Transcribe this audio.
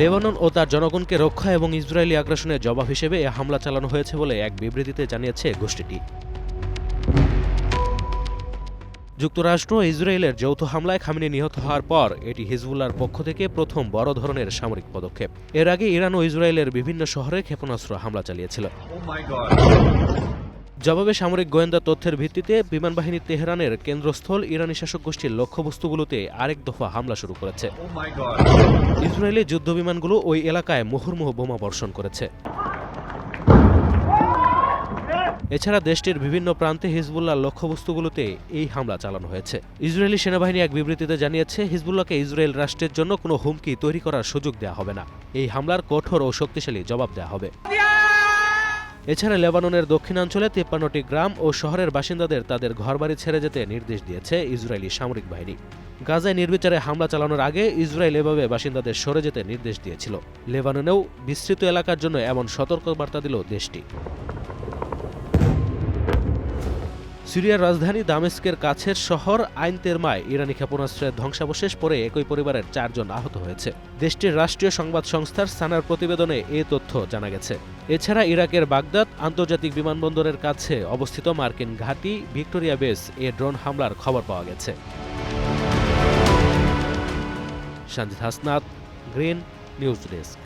Lebanon ও তার জনগণকে রক্ষা এবং ইসরায়েলি আগ্রাসনের জবাব হিসেবে এ হামলা চালানো হয়েছে বলে এক বিবৃতিতে জানিয়েছে গোষ্ঠীটি। যুক্তরাষ্ট্র ও ইসরায়েলের যৌথ হামলায় খামেনি নিহত হওয়ার পর এটি হিজবুল্লাহর পক্ষ থেকে প্রথম বড় ধরনের সামরিক পদক্ষেপ। এর আগে ইরান ও ইসরায়েলের বিভিন্ন শহরে ক্ষেপণাস্ত্র হামলা চালিয়েছিল। জবাবে সামরিক গোয়েন্দা তথ্যের ভিত্তিতে বিমানবাহিনী তেহরানের কেন্দ্রস্থল ইরানি শাসক গোষ্ঠীর লক্ষ্যবস্তুগুলোতে আরেক দফা হামলা শুরু করেছে। ইসরায়েলি যুদ্ধবিমানগুলো ওই এলাকায় মুহুর্মুহু বোমা বর্ষণ করেছে। এছাড়া দেশটির বিভিন্ন প্রান্তে হিজবুল্লাহর লক্ষ্যবস্তুগুলোতে এই হামলা চালানো হয়েছে। ইসরায়েলি সেনাবাহিনী এক বিবৃতিতে জানিয়েছে, হিজবুল্লাহকে ইসরায়েল রাষ্ট্রের জন্য কোনো হুমকি তৈরি করার সুযোগ দেওয়া হবে না। এই হামলার কঠোর ও শক্তিশালী জবাব দেওয়া হবে। এছাড়া লেবাননের দক্ষিণাঞ্চলে 53টি গ্রাম ও শহরের বাসিন্দাদের তাদের ঘরবাড়ি ছেড়ে যেতে নির্দেশ দিয়েছে ইসরায়েলি সামরিক বাহিনী। গাজায় নির্বিচারে হামলা চালানোর আগে ইসরায়েল এভাবে বাসিন্দাদের সরে যেতে নির্দেশ দিয়েছিল। লেবাননেও বিস্তৃত এলাকার জন্য এমন সতর্কবার্তা দিল দেশটি। সিরিয়ার রাজধানী দামেস্কের কাছের শহর আইন তেরমায় ইরানি ক্ষেপণাস্ত্রের ধ্বংসাবশেষ পড়ে একই পরিবারের 4 জন আহত হয়েছে। দেশটির রাষ্ট্রীয় সংবাদ সংস্থার সানার প্রতিবেদনে এ তথ্য জানা গেছে। এছাড়া ইরাকের বাগদাদ আন্তর্জাতিক বিমানবন্দরের কাছে অবস্থিত মার্কিন ঘাঁটি ভিক্টোরিয়া বেস এ ড্রোন হামলার খবর পাওয়া গেছে। Sanjit Hasnat, green news desk.